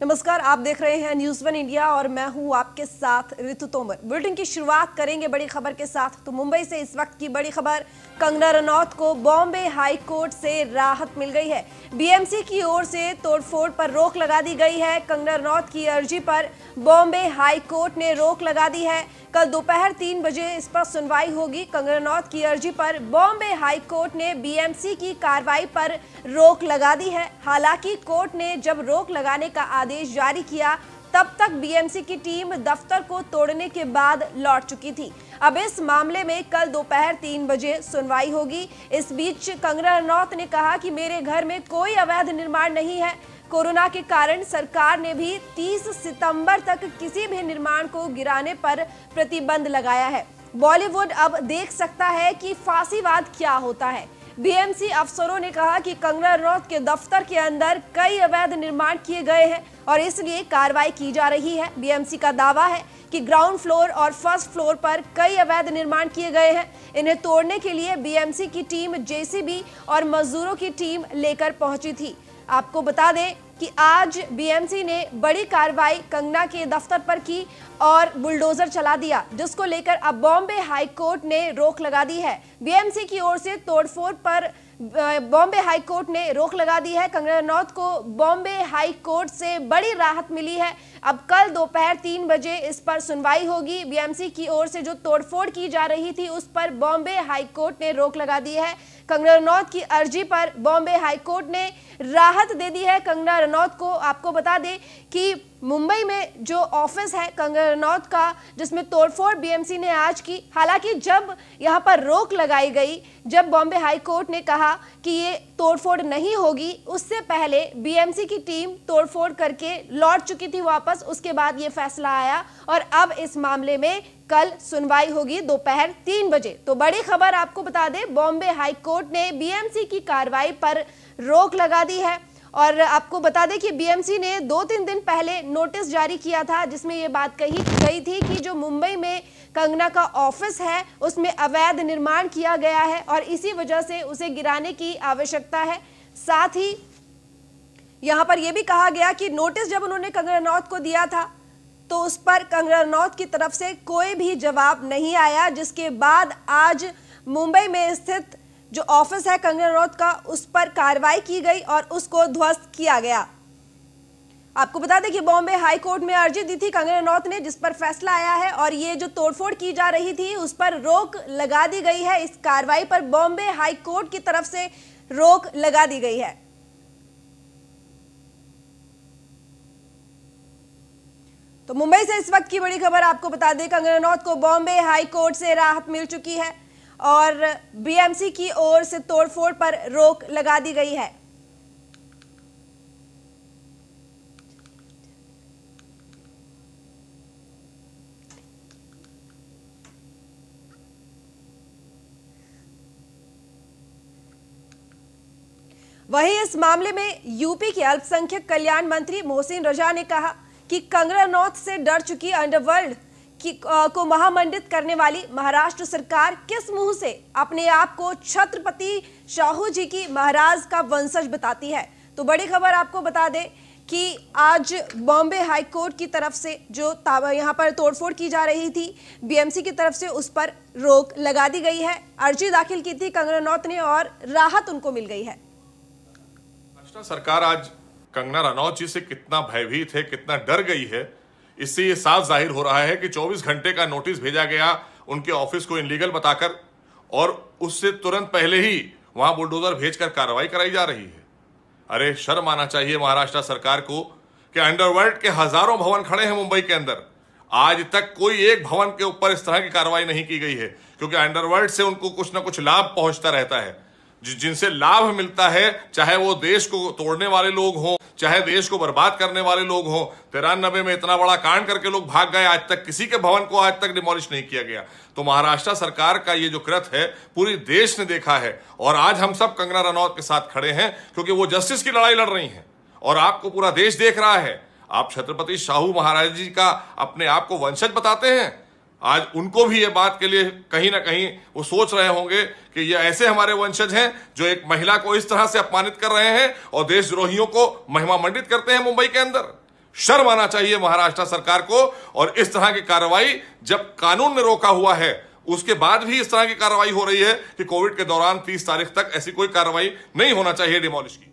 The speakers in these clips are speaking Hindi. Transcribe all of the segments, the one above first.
नमस्कार, आप देख रहे हैं न्यूज़ वन इंडिया और मैं हूं आपके साथ ऋतु तोमर। बुलेटिन की शुरुआत करेंगे बड़ी खबर के साथ। तो मुंबई से इस वक्त की बड़ी खबर, कंगना रनौत को बॉम्बे हाई कोर्ट से राहत मिल गई है। बीएमसी की ओर से तोड़फोड़ पर रोक लगा दी गई है। कंगना रनौत की अर्जी पर बॉम्बे हाई कोर्ट ने रोक लगा दी है। कल दोपहर 3 बजे इस पर सुनवाई होगी। कंगना रनौत की अर्जी पर बॉम्बे हाई कोर्ट ने बीएमसी की कार्रवाई पर रोक लगा दी है। हालांकि कोर्ट ने जब रोक लगाने का आदेश जारी किया तब तक बीएमसी की टीम दफ्तर को तोड़ने के बाद लौट चुकी थी। अब इस मामले में कल दोपहर 3 बजे सुनवाई होगी। इस बीच कंगना रनौत ने कहा कि मेरे घर में कोई अवैध निर्माण नहीं है। कोरोना के कारण सरकार ने भी 30 सितंबर तक किसी भी निर्माण को गिराने पर प्रतिबंध लगाया है। बॉलीवुड अब देख सकता है कि फांसीवाद क्या होता है। बीएमसी अफसरों ने कहा कि कंगना रनौत के दफ्तर के अंदर कई अवैध निर्माण किए गए हैं और इसलिए कार्रवाई की जा रही है। बीएमसी का दावा है कि ग्राउंड फ्लोर और फर्स्ट फ्लोर पर कई अवैध निर्माण किए गए हैं। इन्हें तोड़ने के लिए बीएमसी की टीम जेसीबी और मजदूरों की टीम लेकर पहुंची थी। आपको बता दें कि आज बीएमसी ने बड़ी कार्रवाई कंगना के दफ्तर पर की और बुलडोजर चला दिया, जिसको लेकर अब बॉम्बे हाई कोर्ट ने रोक लगा दी है। बीएमसी की ओर से तोड़फोड़ पर बॉम्बे हाई कोर्ट ने रोक लगा दी है। कंगना रनौत को बॉम्बे हाई कोर्ट से बड़ी राहत मिली है। अब कल दोपहर 3 बजे इस पर सुनवाई होगी। बीएमसी की ओर से जो तोड़फोड़ की जा रही थी उस पर बॉम्बे हाई कोर्ट ने रोक लगा दी है। कंगना रनौत की अर्जी पर बॉम्बे हाई कोर्ट ने राहत दे दी है कंगना रनौत को। आपको बता दें कि मुंबई में जो ऑफिस है कंगना रनौत का, जिसमें तोड़फोड़ बीएमसी ने आज की, हालांकि जब यहां पर रोक लगाई गई, जब बॉम्बे हाई कोर्ट ने कहा कि ये तोड़फोड़ नहीं होगी, उससे पहले बीएमसी की टीम तोड़फोड़ करके लौट चुकी थी वापस। उसके बाद ये फैसला आया और अब इस मामले में कल सुनवाई होगी दोपहर 3 बजे। तो बड़ी खबर आपको बता दें, बॉम्बे हाई कोर्ट ने बीएमसी की कार्रवाई पर रोक लगा दी है। और आपको बता दें कि बीएमसी ने 2-3 दिन पहले नोटिस जारी किया था, जिसमें ये बात कही गई थी कि जो मुंबई में कंगना का ऑफिस है उसमें अवैध निर्माण किया गया है और इसी वजह से उसे गिराने की आवश्यकता है। साथ ही यहां पर यह भी कहा गया कि नोटिस जब उन्होंने कंगना रनौत को दिया था तो उस पर कंगना रनौत की तरफ से कोई भी जवाब नहीं आया, जिसके बाद आज मुंबई में स्थित जो ऑफिस है कंगना रनौत का, उस पर कार्रवाई की गई और उसको ध्वस्त किया गया। आपको बता दें कि बॉम्बे हाई कोर्ट में अर्जी दी थी कंगना रनौत ने, जिस पर फैसला आया है और ये जो तोड़फोड़ की जा रही थी उस पर रोक लगा दी गई है। इस कार्रवाई पर बॉम्बे हाई कोर्ट की तरफ से रोक लगा दी गई है। तो मुंबई से इस वक्त की बड़ी खबर आपको बता दें, कंगना रनौत को बॉम्बे हाई कोर्ट से राहत मिल चुकी है और बीएमसी की ओर से तोड़फोड़ पर रोक लगा दी गई है। वहीं इस मामले में यूपी के अल्पसंख्यक कल्याण मंत्री मोहसिन रजा ने कहा कि कंगना रनौत से डर चुकी अंडरवर्ल्ड को महामंडित करने वाली महाराष्ट्र सरकार किस मुंह से अपने आप को छत्रपति शाहू जी की महाराज का वंशज बताती है। तो बड़ी खबर आपको बता दें कि आज बॉम्बे हाई कोर्ट की तरफ से जो यहां पर तोड़फोड़ की जा रही थी बीएमसी की तरफ से, उस पर रोक लगा दी गई है। अर्जी दाखिल की थी कंगना रनौत ने और राहत उनको मिल गई है। सरकार आज कंगना रनौत जी से कितना भयभीत है, कितना डर गई है, इससे ये साफ जाहिर हो रहा है कि 24 घंटे का नोटिस भेजा गया उनके ऑफिस को इनलीगल बताकर और उससे तुरंत पहले ही वहां बुलडोजर भेजकर कार्रवाई कराई जा रही है। अरे शर्म आना चाहिए महाराष्ट्र सरकार को कि अंडरवर्ल्ड के हजारों भवन खड़े हैं मुंबई के अंदर, आज तक कोई एक भवन के ऊपर इस तरह की कार्रवाई नहीं की गई है, क्योंकि अंडरवर्ल्ड से उनको कुछ ना कुछ लाभ पहुंचता रहता है। जिनसे लाभ मिलता है, चाहे वो देश को तोड़ने वाले लोग हों, चाहे देश को बर्बाद करने वाले लोग हों। 93 में इतना बड़ा कांड करके लोग भाग गए, आज तक किसी के भवन को आज तक डिमोलिश नहीं किया गया। तो महाराष्ट्र सरकार का ये जो कृत्य है पूरी देश ने देखा है और आज हम सब कंगना रनौत के साथ खड़े हैं, क्योंकि वो जस्टिस की लड़ाई लड़ रही हैं और आपको पूरा देश देख रहा है। आप छत्रपति शाहू महाराज जी का अपने आप को वंशज बताते हैं, आज उनको भी ये बात के लिए कहीं ना कहीं वो सोच रहे होंगे कि ये ऐसे हमारे वंशज हैं जो एक महिला को इस तरह से अपमानित कर रहे हैं और देशद्रोहियों को महिमा मंडित करते हैं मुंबई के अंदर। शर्म आना चाहिए महाराष्ट्र सरकार को। और इस तरह की कार्रवाई जब कानून ने रोका हुआ है, उसके बाद भी इस तरह की कार्रवाई हो रही है कि कोविड के दौरान 30 तारीख तक ऐसी कोई कार्रवाई नहीं होना चाहिए डिमोलिश की।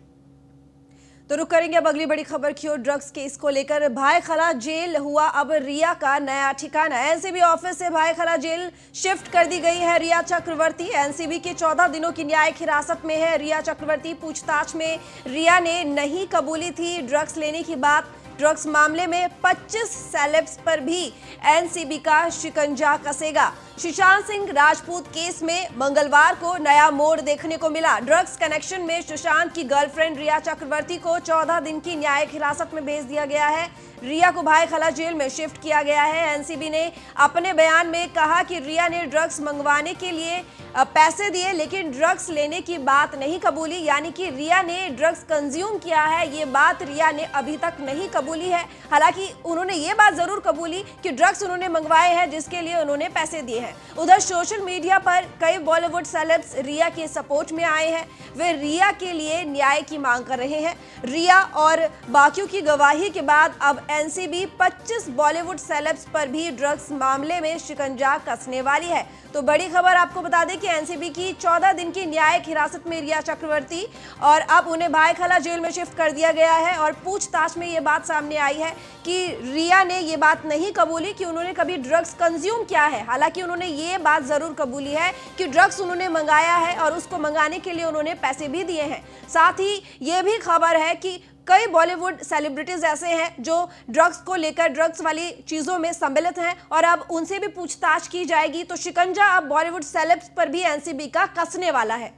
तो रुक करेंगे अब अगली बड़ी खबर की ओर। ड्रग्स केस को लेकर भायखला जेल हुआ अब रिया का नया ठिकाना। एनसीबी ऑफिस से भायखला जेल शिफ्ट कर दी गई है रिया चक्रवर्ती। एनसीबी की 14 दिनों की न्यायिक हिरासत में है रिया चक्रवर्ती। पूछताछ में रिया ने नहीं कबूली थी ड्रग्स लेने की बात। ड्रग्स मामले में 25 सेलेब्स पर भी एनसीबी का शिकंजा कसेगा। सुशांत सिंह राजपूत केस में मंगलवार को नया मोड़ देखने को मिला। ड्रग्स कनेक्शन में सुशांत की गर्लफ्रेंड रिया चक्रवर्ती को 14 दिन की न्यायिक हिरासत में भेज दिया गया है। रिया को भायखला जेल में शिफ्ट किया गया है। एनसीबी ने अपने बयान में कहा कि रिया ने ड्रग्स मंगवाने के लिए पैसे दिए लेकिन ड्रग्स लेने की बात नहीं कबूली, यानी कि रिया ने ड्रग्स कंज्यूम किया है ये बात रिया ने अभी तक नहीं कबूली है। हालांकि उन्होंने ये बात जरूर कबूली कि ड्रग्स उन्होंने मंगवाए हैं जिसके लिए उन्होंने पैसे दिए हैं। उधर सोशल मीडिया पर कई बॉलीवुड सेलेब्स रिया के सपोर्ट में आए हैं। वे रिया के लिए न्याय की मांग कर रहे हैं। रिया और बाकियों की गवाही के बाद अब एनसीबी 25 बॉलीवुड सेलेब्स पर भी ड्रग्स मामले में शिकंजा कसने वाली है। तो बड़ी खबर आपको बता दें कि एनसीबी की 14 दिन की न्यायिक हिरासत में रिया चक्रवर्ती और अब उन्हें भायखला जेल में शिफ्ट कर दिया गया है। और पूछताछ में ये बात सामने आई है कि रिया ने ये बात नहीं कबूली कि उन्होंने कभी ड्रग्स कंज्यूम किया है। हालांकि उन्होंने ये बात जरूर कबूली है कि ड्रग्स उन्होंने मंगाया है और उसको मंगाने के लिए उन्होंने पैसे भी दिए हैं। साथ ही ये भी खबर है कि कई बॉलीवुड सेलिब्रिटीज ऐसे हैं जो ड्रग्स को लेकर, ड्रग्स वाली चीजों में सम्मिलित हैं और अब उनसे भी पूछताछ की जाएगी। तो शिकंजा अब बॉलीवुड सेलेब्स पर भी एनसीबी का कसने वाला है।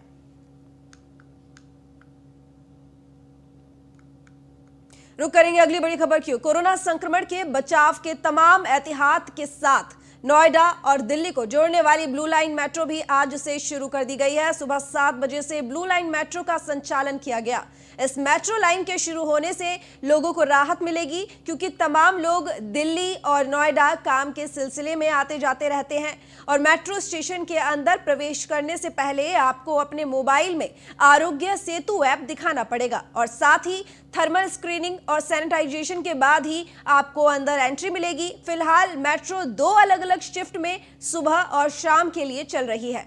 रुक करेंगे अगली बड़ी खबर की। कोरोना संक्रमण के बचाव के तमाम एहतियात के साथ नोएडा और दिल्ली को जोड़ने वाली ब्लू लाइन मेट्रो भी आज से शुरू कर दी गई है। सुबह 7 बजे से ब्लू लाइन मेट्रो का संचालन किया गया। इस मेट्रो लाइन के शुरू होने से लोगों को राहत मिलेगी क्योंकि तमाम लोग दिल्ली और नोएडा काम के सिलसिले में आते जाते रहते हैं। और मेट्रो स्टेशन के अंदर प्रवेश करने से पहले आपको अपने मोबाइल में आरोग्य सेतु ऐप दिखाना पड़ेगा और साथ ही थर्मल स्क्रीनिंग और सैनिटाइजेशन के बाद ही आपको अंदर एंट्री मिलेगी। फिलहाल मेट्रो 2 अलग अलग शिफ्ट में सुबह और शाम के लिए चल रही है।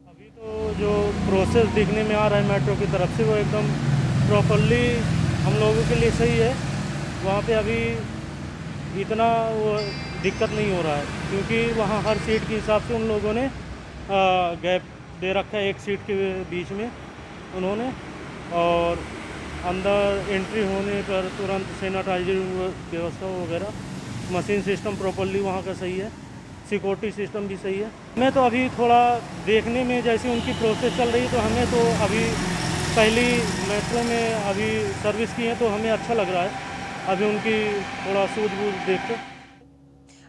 अभी तो जो प्रोसेस दिखने में आ रहा है मेट्रो की तरफ से वो एकदम प्रॉपरली हम लोगों के लिए सही है। वहाँ पे अभी इतना वो दिक्कत नहीं हो रहा है क्योंकि वहाँ हर सीट के हिसाब से उन लोगों ने गैप दे रखा है एक सीट के बीच में उन्होंने। और अंदर एंट्री होने पर तुरंत सैनिटाइजिंग व्यवस्था वगैरह, मशीन सिस्टम प्रॉपरली वहाँ का सही है, सिक्योरिटी सिस्टम भी सही है। हमें तो अभी थोड़ा देखने में जैसे उनकी प्रोसेस चल रही है तो हमें तो अभी पहली मेट्रो में अभी सर्विस की है तो हमें अच्छा लग रहा है अभी उनकी थोड़ा सूझबूझ देख के।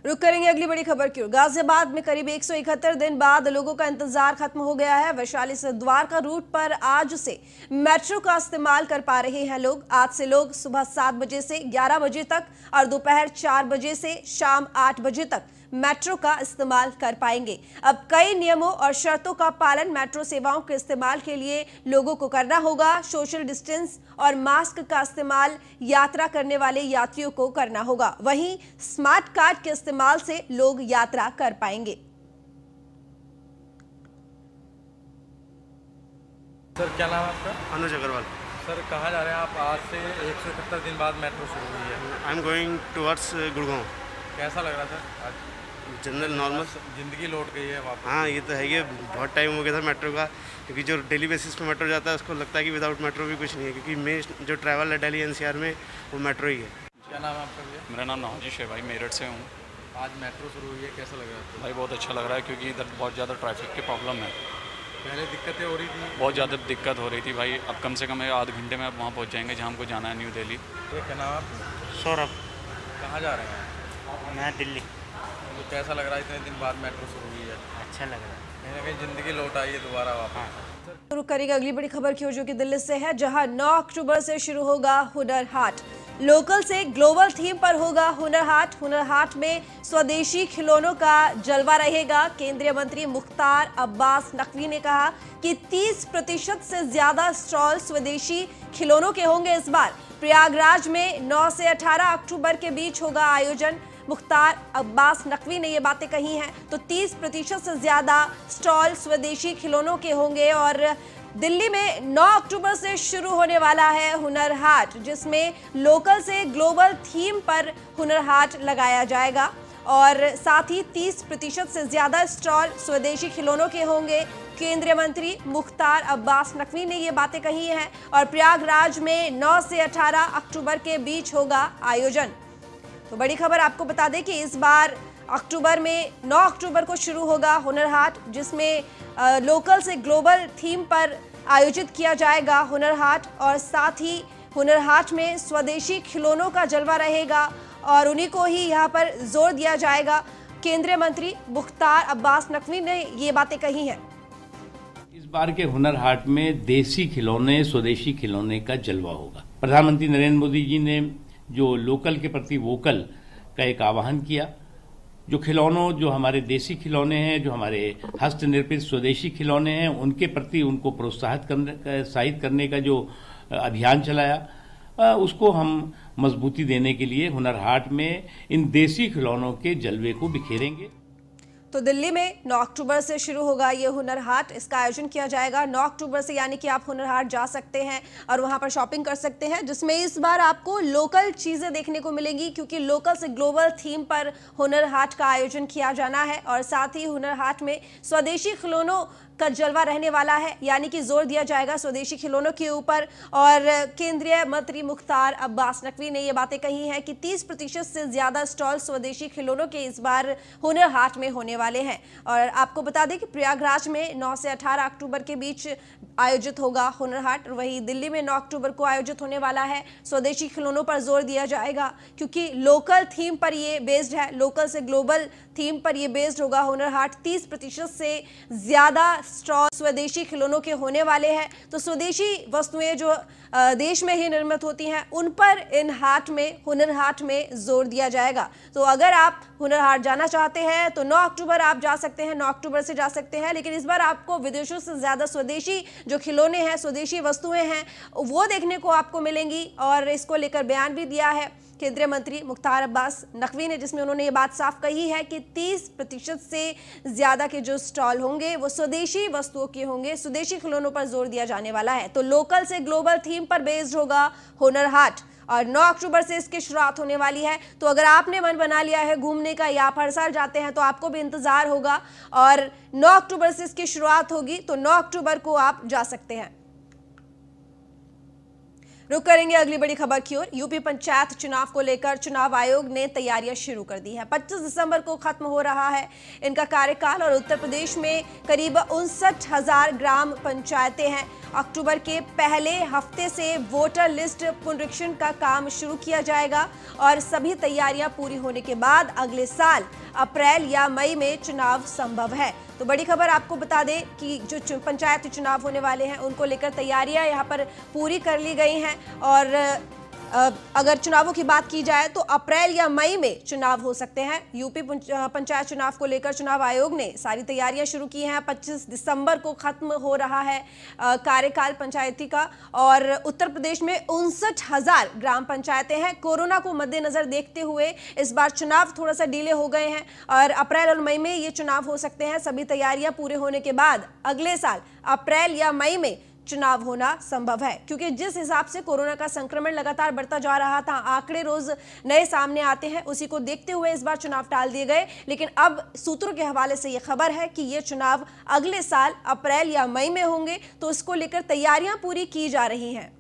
रुक करेंगे अगली बड़ी खबर की ओर। गाजियाबाद में करीब 171 दिन बाद लोगों का इंतजार खत्म हो गया है। वैशाली से द्वारका रूट पर आज से मेट्रो का इस्तेमाल कर पा रहे हैं लोग। आज से लोग सुबह 7 बजे से 11 बजे तक और दोपहर 4 बजे से शाम 8 बजे तक मेट्रो का इस्तेमाल कर पाएंगे। अब कई नियमों और शर्तों का पालन मेट्रो सेवाओं के इस्तेमाल के लिए लोगों को करना होगा। सोशल डिस्टेंस और मास्क का इस्तेमाल यात्रा करने वाले यात्रियों को करना होगा। वहीं स्मार्ट कार्ड के इस्तेमाल से लोग यात्रा कर पाएंगे। सर क्या नाम है आपका? अनुज अग्रवाल। सर कहाँ जा रहे हैं आप? आज से 171 दिन बाद मेट्रो शुरू हुई है। I am going towards Gurgaon. कैसा लग रहा था आज? जनरल नॉर्मल जिंदगी लौट गई है वापस। हाँ ये तो है, ये बहुत टाइम हो गया था मेट्रो का, क्योंकि जो डेली बेसिस पे मेट्रो जाता है उसको लगता है कि विदाउट मेट्रो भी कुछ नहीं है, क्योंकि मेन जो ट्रैवल है दिल्ली एनसीआर में वो मेट्रो ही है। क्या नाम है आपका भैया? मेरा नाम नवाजिश है भाई, मेरठ से हूँ। आज मेट्रो शुरू हुई है, कैसा लग रहा है? भाई बहुत अच्छा लग रहा है क्योंकि इधर बहुत ज़्यादा ट्रैफिक की प्रॉब्लम है। पहले दिक्कतें हो रही थी? बहुत ज़्यादा दिक्कत हो रही थी भाई। अब कम से कम आधे घंटे में अब वहाँ पहुँच जाएंगे जहाँ हमको जाना है, न्यू दिल्ली। क्या नाम है आपका? सौरभ। कहाँ जा रहे हैं? मैं दिल्ली। तो कैसा लग रहा है इतने दिन बाद मेट्रो शुरू हुई है? अच्छा लग रहा है, कहीं ना कहीं ज़िंदगी लौट आई है दोबारा वापस। शुरू करेगा अगली बड़ी खबर की ओर जो कि दिल्ली से है, जहां 9 अक्टूबर से शुरू होगा हुनर हाट। लोकल से ग्लोबल थीम पर होगा हुनर हाट। हुनर हाट में स्वदेशी खिलौनों का जलवा रहेगा। केंद्रीय मंत्री मुख्तार अब्बास नकवी ने कहा कि 30% से ज्यादा स्टॉल स्वदेशी खिलौनों के होंगे इस बार। प्रयागराज में 9 से 18 अक्टूबर के बीच होगा आयोजन। मुख्तार अब्बास नकवी ने ये बातें कही हैं। तो 30% से ज्यादा स्टॉल स्वदेशी खिलौनों के होंगे और दिल्ली में 9 अक्टूबर से शुरू होने वाला है हुनर हाट, जिसमें लोकल से ग्लोबल थीम पर हुनर हाट लगाया जाएगा और साथ ही 30% से ज्यादा स्टॉल स्वदेशी खिलौनों के होंगे। केंद्रीय मंत्री मुख्तार अब्बास नकवी ने ये बातें कही हैं और प्रयागराज में 9 से 18 अक्टूबर के बीच होगा आयोजन। तो बड़ी खबर आपको बता दें कि इस बार अक्टूबर में 9 अक्टूबर को शुरू होगा हुनर हाट, जिसमें लोकल से ग्लोबल थीम पर आयोजित किया जाएगा हुनर हाट और साथ ही हुनर हाट में स्वदेशी खिलौनों का जलवा रहेगा और उन्हीं को ही यहाँ पर जोर दिया जाएगा। केंद्रीय मंत्री मुख्तार अब्बास नकवी ने ये बातें कही हैं। इस बार के हुनर हाट में देसी खिलौने, स्वदेशी खिलौने का जलवा होगा। प्रधानमंत्री नरेंद्र मोदी जी ने जो लोकल के प्रति वोकल का एक आह्वान किया, जो खिलौनों, जो हमारे देसी खिलौने हैं, जो हमारे हस्तनिर्मित स्वदेशी खिलौने हैं, उनके प्रति उनको प्रोत्साहित करने का जो अभियान चलाया, उसको हम मजबूती देने के लिए हुनर हाट में इन देसी खिलौनों के जलवे को बिखेरेंगे। तो दिल्ली में 9 अक्टूबर से शुरू होगा ये हुनर हाट। इसका आयोजन किया जाएगा 9 अक्टूबर से, यानी कि आप हुनर हाट जा सकते हैं और वहां पर शॉपिंग कर सकते हैं, जिसमें इस बार आपको लोकल चीजें देखने को मिलेंगी क्योंकि लोकल से ग्लोबल थीम पर हुनर हाट का आयोजन किया जाना है और साथ ही हुनर हाट में स्वदेशी खिलौनों का जलवा रहने वाला है, यानी कि जोर दिया जाएगा स्वदेशी खिलौनों के ऊपर। और केंद्रीय मंत्री मुख्तार अब्बास नकवी ने ये बातें कही हैं कि 30% से ज्यादा स्टॉल स्वदेशी खिलौनों के इस बार हुनर हाट में होने वाले हैं। और आपको बता दें कि प्रयागराज में 9 से 18 अक्टूबर के बीच आयोजित होगा हुनर हाट, वहीं दिल्ली में 9 अक्टूबर को आयोजित होने वाला है। स्वदेशी खिलौनों पर जोर दिया जाएगा क्योंकि लोकल थीम पर ये बेस्ड है, लोकल से ग्लोबल थीम पर ये बेस्ड होगा हुनर हाट। 30% से ज्यादा स्टॉल स्वदेशी खिलौनों के होने वाले हैं। तो स्वदेशी वस्तुएं जो देश में ही निर्मित होती हैं, उन पर इन हाट में, हुनर हाट में जोर दिया जाएगा। तो अगर आप हुनर हाट जाना चाहते हैं तो 9 अक्टूबर आप जा सकते हैं, 9 अक्टूबर से जा सकते हैं, लेकिन इस बार आपको विदेशों से ज्यादा स्वदेशी जो खिलौने हैं, स्वदेशी वस्तुएं हैं, वो देखने को आपको मिलेंगी। और इसको लेकर बयान भी दिया है केंद्रीय मंत्री मुख्तार अब्बास नकवी ने, जिसमें उन्होंने ये बात साफ कही है कि 30% से ज्यादा के जो स्टॉल होंगे वो स्वदेशी वस्तुओं के होंगे, स्वदेशी खिलौनों पर जोर दिया जाने वाला है। तो लोकल से ग्लोबल थीम पर बेस्ड होगा हुनर हाट और 9 अक्टूबर से इसकी शुरुआत होने वाली है। तो अगर आपने मन बना लिया है घूमने का या आप हर साल जाते हैं तो आपको भी इंतजार होगा और 9 अक्टूबर से इसकी शुरुआत होगी। तो 9 अक्टूबर को आप जा सकते हैं। रुक करेंगे अगली बड़ी खबर की ओर। यूपी पंचायत चुनाव को लेकर चुनाव आयोग ने तैयारियां शुरू कर दी हैं। 25 दिसंबर को खत्म हो रहा है इनका कार्यकाल और उत्तर प्रदेश में करीब 59,000 ग्राम पंचायतें हैं। अक्टूबर के पहले हफ्ते से वोटर लिस्ट पुनरीक्षण का काम शुरू किया जाएगा और सभी तैयारियां पूरी होने के बाद अगले साल अप्रैल या मई में चुनाव संभव है। तो बड़ी खबर आपको बता दें कि जो पंचायत चुनाव होने वाले हैं उनको लेकर तैयारियां यहां पर पूरी कर ली गई हैं और अगर चुनावों की बात की जाए तो अप्रैल या मई में चुनाव हो सकते हैं। यूपी पंचायत चुनाव को लेकर चुनाव आयोग ने सारी तैयारियां शुरू की हैं। 25 दिसंबर को खत्म हो रहा है कार्यकाल पंचायती का और उत्तर प्रदेश में 59,000 ग्राम पंचायतें हैं। कोरोना को मद्देनजर देखते हुए इस बार चुनाव थोड़ा सा डिले हो गए हैं और अप्रैल और मई में ये चुनाव हो सकते हैं। सभी तैयारियां पूरे होने के बाद अगले साल अप्रैल या मई में चुनाव होना संभव है, क्योंकि जिस हिसाब से कोरोना का संक्रमण लगातार बढ़ता जा रहा था, आंकड़े रोज नए सामने आते हैं, उसी को देखते हुए इस बार चुनाव टाल दिए गए। लेकिन अब सूत्रों के हवाले से यह खबर है कि ये चुनाव अगले साल अप्रैल या मई में होंगे, तो इसको लेकर तैयारियां पूरी की जा रही हैं।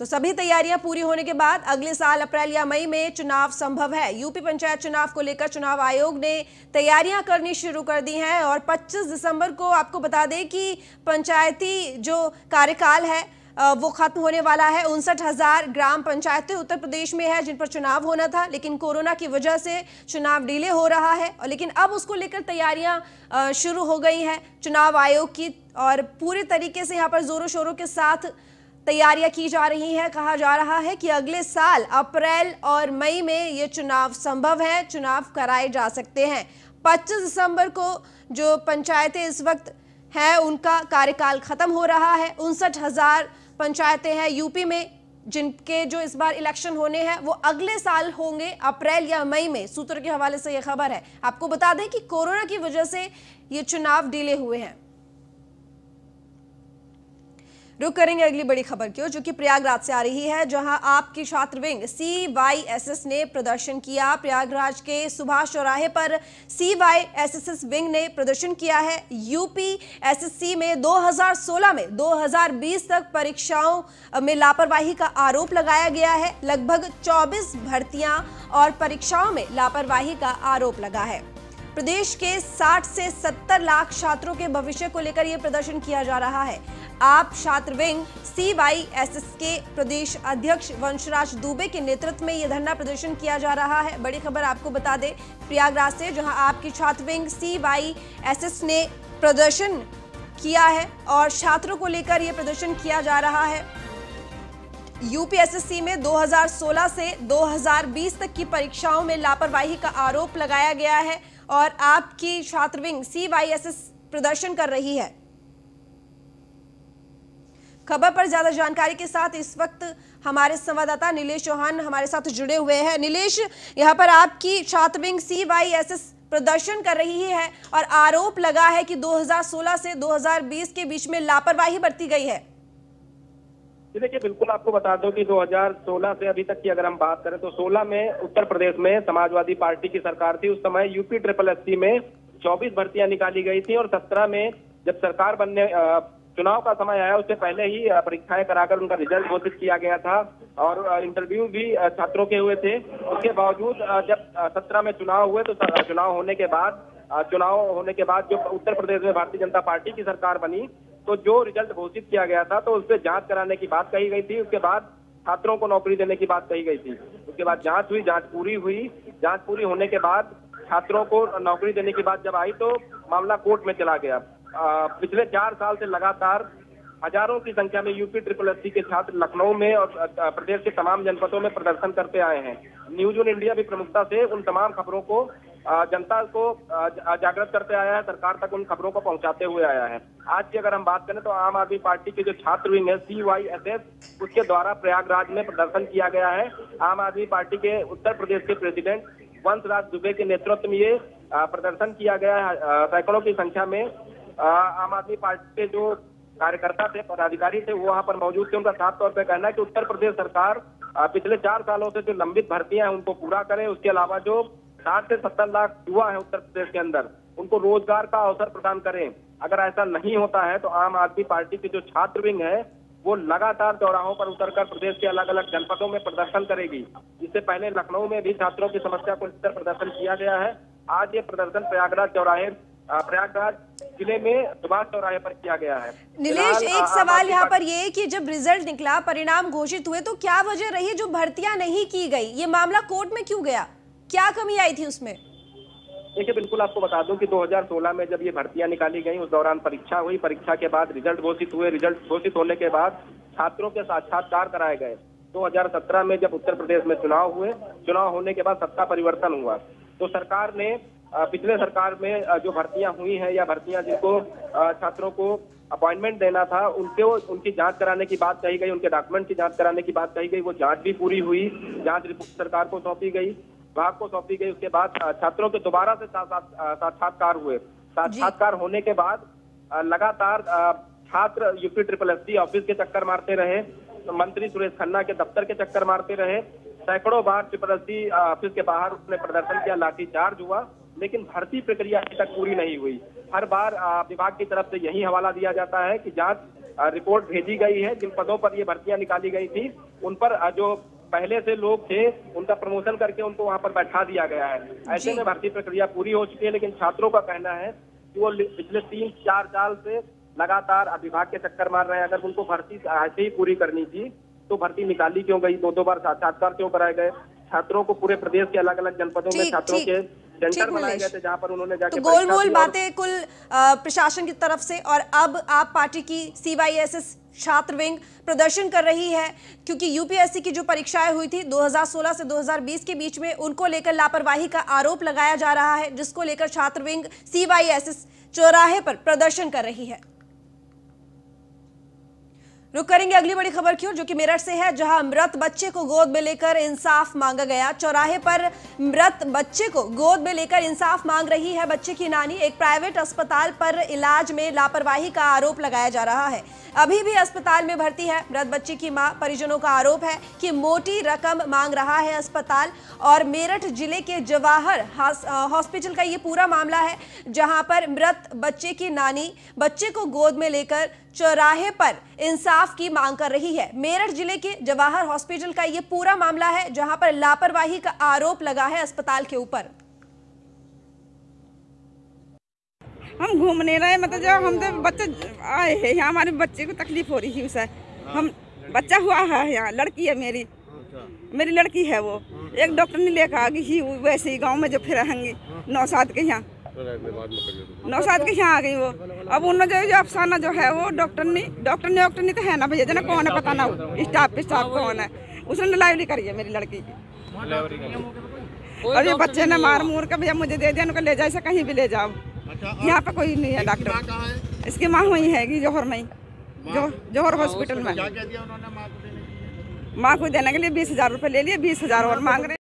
तो सभी तैयारियां पूरी होने के बाद अगले साल अप्रैल या मई में चुनाव संभव है। यूपी पंचायत चुनाव को लेकर चुनाव आयोग ने तैयारियां करनी शुरू कर दी हैं और 25 दिसंबर को आपको बता दें कि पंचायती जो कार्यकाल है वो खत्म होने वाला है। 59,000 ग्राम पंचायतें उत्तर प्रदेश में है जिन पर चुनाव होना था, लेकिन कोरोना की वजह से चुनाव डिले हो रहा है। लेकिन अब उसको लेकर तैयारियां शुरू हो गई हैं चुनाव आयोग की और पूरी तरीके से यहाँ पर जोरों शोरों के साथ तैयारियां की जा रही हैं। कहा जा रहा है कि अगले साल अप्रैल और मई में ये चुनाव संभव है, चुनाव कराए जा सकते हैं। 25 दिसंबर को जो पंचायतें इस वक्त हैं उनका कार्यकाल खत्म हो रहा है। 59,000 पंचायतें हैं यूपी में जिनके जो इस बार इलेक्शन होने हैं वो अगले साल होंगे अप्रैल या मई में। सूत्रों के हवाले से यह खबर है। आपको बता दें कि कोरोना की वजह से ये चुनाव डिले हुए हैं। रुक करेंगे अगली बड़ी खबर की ओर, जो कि प्रयागराज से आ रही है, जहां आपकी छात्र विंग CYSS ने प्रदर्शन किया। प्रयागराज के सुभाष चौराहे पर CYSS विंग ने प्रदर्शन किया है। UPSSC में 2016 में 2020 तक परीक्षाओं में लापरवाही का आरोप लगाया गया है। लगभग 24 भर्तियां और परीक्षाओं में लापरवाही का आरोप लगा है। प्रदेश के 60 से 70 लाख छात्रों के भविष्य को लेकर यह प्रदर्शन किया जा रहा है। आप छात्र विंग CYSS के प्रदेश अध्यक्ष वंशराज दुबे के नेतृत्व में यह धरना प्रदर्शन किया जा रहा है। बड़ी खबर आपको बता दें प्रयागराज से, जहां आपकी छात्र विंग CYSS ने प्रदर्शन किया है और छात्रों को लेकर यह प्रदर्शन किया जा रहा है। UPSSC में 2016 से 2020 तक की परीक्षाओं में लापरवाही का आरोप लगाया गया है और आपकी छात्र विंग CYSS प्रदर्शन कर रही है। खबर पर ज्यादा जानकारी के साथ इस वक्त हमारे संवाददाता नीलेश चौहान हमारे साथ जुड़े हुए हैं। नीलेश, यहाँ पर आपकी छात्र विंग CYSS प्रदर्शन कर रही है और आरोप लगा है कि 2016 से 2020 के बीच में लापरवाही बरती गई है। देखिए, बिल्कुल आपको बता दो कि 2016 से अभी तक की अगर हम बात करें तो 16 में उत्तर प्रदेश में समाजवादी पार्टी की सरकार थी। उस समय UPSSC में 24 भर्तियां निकाली गई थी और 17 में जब सरकार बनने चुनाव का समय आया उससे पहले ही परीक्षाएं कराकर उनका रिजल्ट घोषित किया गया था और इंटरव्यू भी छात्रों के हुए थे। उसके बावजूद जब 17 में चुनाव हुए तो चुनाव होने के बाद जो उत्तर प्रदेश में भारतीय जनता पार्टी की सरकार बनी तो जो रिजल्ट घोषित किया गया था तो उस पर जांच कराने की बात कही गई थी। उसके बाद छात्रों को नौकरी देने की बात कही गई थी। उसके बाद जांच हुई, जांच पूरी होने के बाद छात्रों को नौकरी देने की बात जब आई तो मामला कोर्ट में चला गया। पिछले 4 साल से लगातार हजारों की संख्या में UPSSC के छात्र लखनऊ में और प्रदेश के तमाम जनपदों में प्रदर्शन करते आए हैं। न्यूज ऑन इंडिया भी प्रमुखता से उन तमाम खबरों को जनता को जागृत करते आया है, सरकार तक उन खबरों को पहुंचाते हुए आया है। आज की अगर हम बात करें तो आम आदमी पार्टी के जो छात्र विंग है CYSS उसके द्वारा प्रयागराज में प्रदर्शन किया गया है। आम आदमी पार्टी के उत्तर प्रदेश के प्रेसिडेंट वंशराज दुबे के नेतृत्व में ये प्रदर्शन किया गया है। सैकड़ों की संख्या में आम आदमी पार्टी के जो कार्यकर्ता थे, पदाधिकारी थे, वो वहां पर मौजूद थे। उनका साफ तौर पर कहना है कि उत्तर प्रदेश सरकार पिछले 4 सालों से जो लंबित भर्तियां हैं उनको पूरा करे। उसके अलावा जो 60 से 70 लाख युवा है उत्तर प्रदेश के अंदर उनको रोजगार का अवसर प्रदान करें। अगर ऐसा नहीं होता है तो आम आदमी पार्टी की जो छात्र विंग है वो लगातार चौराहों पर उतरकर प्रदेश के अलग अलग जनपदों में प्रदर्शन करेगी। इससे पहले लखनऊ में भी छात्रों की समस्या को लेकर प्रदर्शन किया गया है। आज ये प्रदर्शन प्रयागराज जिले में सुभाष चौराहे पर किया गया है। नीलेश, एक सवाल यहाँ पर ये कि जब रिजल्ट निकला, परिणाम घोषित हुए तो क्या वजह रही जो भर्तियां नहीं की गई? ये मामला कोर्ट में क्यों गया? क्या कमी आई थी उसमें? देखिए, बिल्कुल आपको बता दूं कि 2016 में जब ये भर्तियां निकाली गई उस दौरान परीक्षा हुई। परीक्षा के बाद रिजल्ट घोषित हुए। रिजल्ट घोषित होने के बाद छात्रों के साक्षात्कार कराए गए। 2017 में जब उत्तर प्रदेश में चुनाव हुए, चुनाव होने के बाद सत्ता परिवर्तन हुआ तो सरकार ने पिछले सरकार में जो भर्तियां हुई हैं या भर्तियां जिनको छात्रों को अपॉइंटमेंट देना था उनकी जांच कराने की बात कही गई, उनके डॉक्यूमेंट की जांच कराने की बात कही गई। वो जांच भी पूरी हुई। जांच रिपोर्ट सरकार को सौंपी गई, विभाग को सौंपी गई। उसके बाद छात्रों के दोबारा से साक्षात्कार हुए। साक्षात्कार होने के बाद लगातार छात्र UPSSC ऑफिस के चक्कर मारते रहे, मंत्री सुरेश खन्ना के दफ्तर के चक्कर मारते रहे। सैकड़ों बार SSC ऑफिस के बाहर उसने प्रदर्शन किया, लाठीचार्ज हुआ, लेकिन भर्ती प्रक्रिया अभी तक पूरी नहीं हुई। हर बार विभाग की तरफ से यही हवाला दिया जाता है कि जांच रिपोर्ट भेजी गई है। जिन पदों पर ये भर्तियां निकाली गई थी उन पर जो पहले से लोग थे उनका प्रमोशन करके उनको वहां पर बैठा दिया गया है। ऐसे में भर्ती प्रक्रिया पूरी हो चुकी है, लेकिन छात्रों का कहना है कि वो पिछले 3-4 साल से लगातार विभाग के चक्कर मार रहे हैं। अगर उनको भर्ती ऐसे ही पूरी करनी थी तो भर्ती निकाली क्यों गई? 2-2 बार साक्षात्कार क्यों कराए गए? छात्रों को पूरे प्रदेश के अलग अलग जनपदों में छात्रों के सेंटर बनाए गए थे जहां पर उन्होंने जाके तो गोलमोल बातें कुल प्रशासन की तरफ से। और अब आप पार्टी की CYSS छात्र विंग प्रदर्शन कर रही है क्योंकि UPSC की जो परीक्षाएं हुई थी 2016 से 2020 के बीच में उनको लेकर लापरवाही का आरोप लगाया जा रहा है, जिसको लेकर छात्र विंग CYSS चौराहे पर प्रदर्शन कर रही है। रुक करेंगे अगली बड़ी खबर की ओर, जो कि मेरठ से है, जहां मृत बच्चे को गोद में लेकर इंसाफ मांगा गया। चौराहे पर मृत बच्चे को गोद में लेकर इंसाफ मांग रही है बच्चे की नानी। एक प्राइवेट अस्पताल पर इलाज में लापरवाही का आरोप लगाया जा रहा है। अभी भी अस्पताल में भर्ती है मृत बच्चे की मां। परिजनों का आरोप है कि मोटी रकम मांग रहा है अस्पताल। और मेरठ जिले के जवाहर हॉस्पिटल का ये पूरा मामला है, जहां पर मृत बच्चे की नानी बच्चे को गोद में लेकर चौराहे पर इंसाफ की मांग कर रही है। मेरठ जिले के जवाहर हॉस्पिटल का ये पूरा मामला है, जहां पर लापरवाही का आरोप लगा है अस्पताल के ऊपर। हम घूम नहीं रहे, मतलब जब हम तो बच्चे आए हैं यहाँ, हमारे बच्चे को तकलीफ हो रही है उसे। हम बच्चा हुआ है यहाँ, लड़की है मेरी लड़की है। वो एक डॉक्टर ने लेकर आ गई, वैसे ही गाँव में जो फिर रहेंगी नौसाद के यहाँ, नौसाद के यहाँ आ गई वो। अब उन्होंने जो अफसाना जो है वो डॉक्टर ने तो है ना भैया, जना कौन है पता ना, स्टाफ कौन है, उसने डिलीवरी करी है मेरी लड़की की। और ये बच्चे ने मार मूर के भैया मुझे दे दिया, उनको ले जाए से कहीं भी ले जाओ। यहाँ पे कोई नहीं है डॉक्टर। इसकी माँ वही है जौहर में, जौहर हॉस्पिटल में। माँ को देने के लिए 20,000 रुपये ले लिए, 20,000 और मांग रहे।